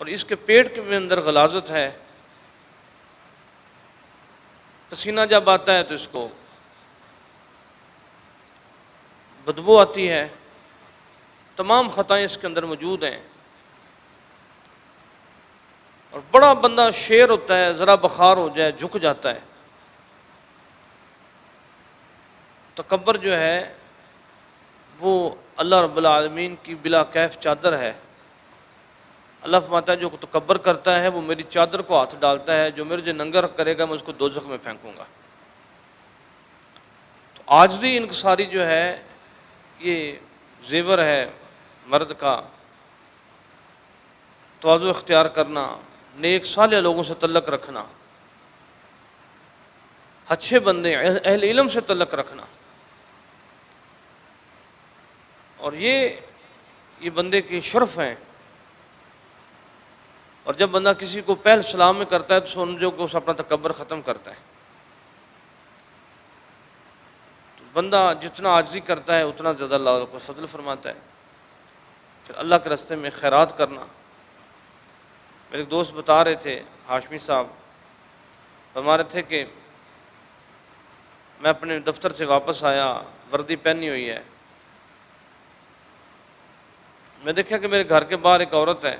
اور اس کے پیٹ کے اندر غلاظت ہے، پسینہ جب آتا ہے تو اس کو بدبو آتی ہے، تمام خطائیں اس کے اندر موجود ہیں۔ اور بڑا بندہ شیر ہوتا ہے، ذرا بخار ہو جائے جھک جاتا ہے۔ تکبر جو ہے وہ اللہ رب العالمین کی بلا کیف چادر ہے۔ اللہ فرماتا ہے جو تکبر کرتا ہے وہ میری چادر کو ہاتھ ڈالتا ہے، جو میرے جو ننگا کرے گا میں اس کو دوزخ میں پھینکوں گا۔ تو عاجزی انکساری جو ہے یہ زیور ہے مرد کا، تواضع اختیار کرنا، نیک صالح لوگوں سے تعلق رکھنا، اچھے بندے اہل علم سے تعلق رکھنا، اور یہ بندے کی شرف ہیں۔ اور جب بندہ کسی کو پہل سلام میں کرتا ہے تو سمجھو کہ اس اپنا تکبر ختم کرتا ہے۔ تو بندہ جتنا عاجزی کرتا ہے اتنا زیادہ اللہ کو فضل فرماتا ہے۔ پھر اللہ کے راستے میں خیرات کرنا۔ میرے ایک دوست بتا رہے تھے، ہاشمی صاحب فرما رہے تھے کہ میں اپنے دفتر سے واپس آیا، وردی پہنی ہوئی ہے، میں دیکھا کہ میرے گھر کے باہر ایک عورت ہے،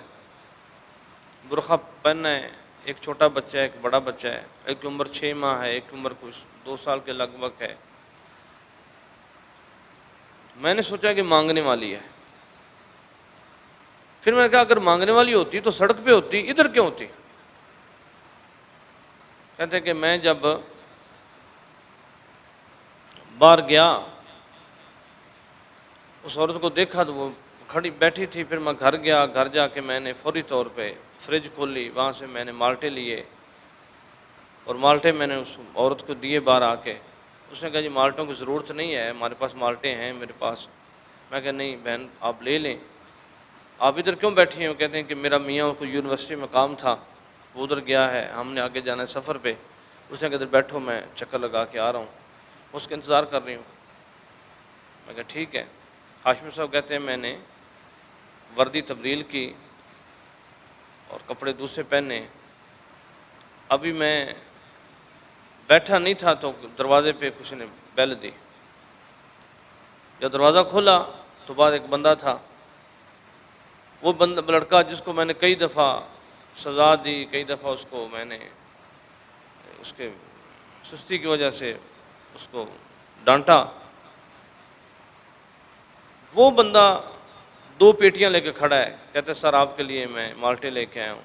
برقع پہننا ہے، ایک چھوٹا بچہ ہے، ایک بڑا بچہ ہے، ایک کی عمر 6 ماہ ہے، ایک کی عمر کچھ 2 سال کے لگ بھگ ہے۔ میں نے سوچا کہ مانگنے والی ہے۔ پھر میں نے کہا اگر مانگنے والی ہوتی تو سڑک پہ ہوتی، ادھر کیوں ہوتی؟ کہتے ہیں کہ میں جب باہر گیا اس عورت کو دیکھا تو وہ کھڑی بیٹھی تھی، پھر میں گھر گیا، گھر جا کے میں نے فوری طور پہ فریج کھولی، وہاں سے میں نے مالٹے لیے اور مالٹے میں نے اس عورت کو دیے باہر آ کے۔ اس نے کہا جی مالٹوں کی ضرورت نہیں ہے، ہمارے پاس مالٹے ہیں میرے پاس۔ میں کہا نہیں بہن آپ لے لیں، آپ ادھر کیوں بیٹھی ہیں؟ وہ کہتے ہیں کہ میرا میاں کو یونیورسٹی میں کام تھا، وہ ادھر گیا ہے، ہم نے آگے جانا ہے سفر پہ۔ اس نے کہا ادھر بیٹھو میں چکر لگا کے آ رہا ہوں، اس کا انتظار کر رہی ہوں۔ میں کہا ٹھیک ہے۔ ہاشمی صاحب کہتے ہیں میں نے وردی تبدیل کی اور کپڑے دوسرے پہنے، ابھی میں بیٹھا نہیں تھا تو دروازے پہ کسی نے بیل دی۔ جب دروازہ کھولا تو بعد ایک بندہ تھا، وہ لڑکا جس کو میں نے کئی دفعہ سزا دی، کئی دفعہ اس کو میں نے اس کے سستی کی وجہ سے اس کو ڈانٹا، وہ بندہ 2 پیٹیاں لے کے کھڑا ہے، کہتے سر آپ کے لیے میں مالٹے لے کے آیا ہوں۔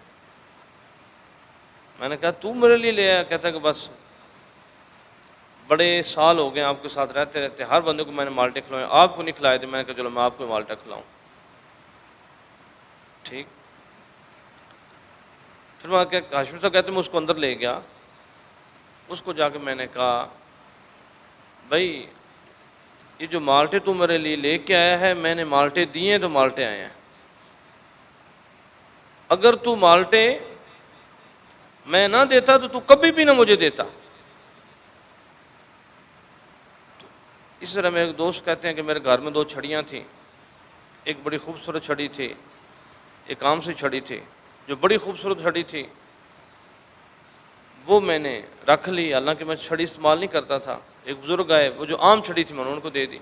میں نے کہا تو میرے لیے لے آیا؟ کہتا ہے کہ بس بڑے سال ہو گئے آپ کے ساتھ رہتے رہتے ہر بندے کو میں نے مالٹے کھلائے، آپ کو نہیں کھلائے تھے۔ میں نے کہا چلو میں آپ کو مالٹا کھلاؤں، ٹھیک۔ پھر میں ہاشمی صاحب کہتے ہیں میں اس کو اندر لے گیا، اس کو جا کے میں نے کہا بھائی یہ جو مالٹے تو میرے لیے لے کے آیا ہے، میں نے مالٹے دیے ہیں تو مالٹے آئے ہیں، اگر تو مالٹے میں نہ دیتا تو کبھی بھی نہ مجھے دیتا۔ اس طرح میرے ایک دوست کہتے ہیں کہ میرے گھر میں 2 چھڑیاں تھیں، ایک بڑی خوبصورت چھڑی تھی، ایک عام سی چھڑی تھی۔ جو بڑی خوبصورت چھڑی تھی وہ میں نے رکھ لی، حالانکہ میں چھڑی استعمال نہیں کرتا تھا۔ ایک بزرگ آئے، وہ جو عام چھڑی تھی میں نے ان کو دے دی۔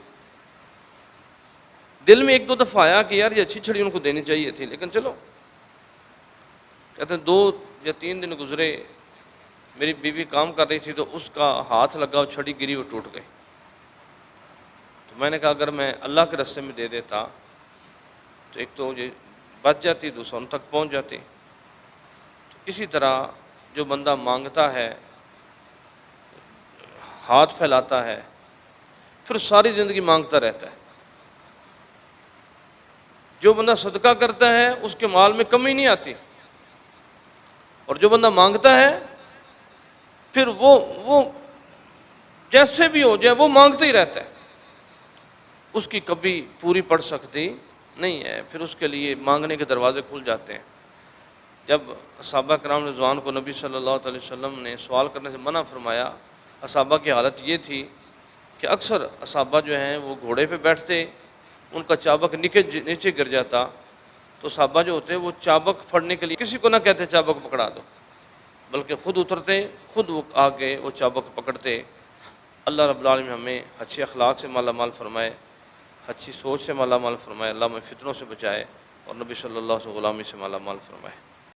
دل میں 1-2 دفعہ آیا کہ یار یہ اچھی چھڑی ان کو دینی چاہیے تھی، لیکن چلو۔ کہتے ہیں 2 یا 3 دن گزرے، میری بیوی کام کر رہی تھی تو اس کا ہاتھ لگا، وہ چھڑی گری، وہ ٹوٹ گئی۔ تو میں نے کہا اگر میں اللہ کے راستے میں دے دیتا تو ایک تو یہ بچ جاتی، دوسروں تک پہنچ جاتی۔ تو اسی طرح جو بندہ مانگتا ہے، ہاتھ پھیلاتا ہے، پھر ساری زندگی مانگتا رہتا ہے۔ جو بندہ صدقہ کرتا ہے اس کے مال میں کمی نہیں آتی، اور جو بندہ مانگتا ہے پھر وہ جیسے بھی ہو جائے وہ مانگتا ہی رہتا ہے، اس کی کبھی پوری پڑ سکتی نہیں ہے، پھر اس کے لیے مانگنے کے دروازے کھل جاتے ہیں۔ جب صحابہ کرام رضوان کو نبی صلی اللہ علیہ وسلم نے سوال کرنے سے منع فرمایا، صحابہ کی حالت یہ تھی کہ اکثر صحابہ جو ہیں وہ گھوڑے پہ بیٹھتے، ان کا چابک نیچے گر جاتا تو صحابہ جو ہوتے وہ چابک پھڑنے کے لیے کسی کو نہ کہتے چابک پکڑا دو، بلکہ خود اترتے، خود وہ آگے وہ چابک پکڑتے۔ اللہ رب العالمین ہمیں اچھے اخلاق سے مالا مال فرمائے، اچھی سوچ سے مالا مال فرمائے، اللہ ہمیں فتنوں سے بچائے، اور نبی صلی اللہ علیہ وسلم غلامی سے مالا مال فرمائے۔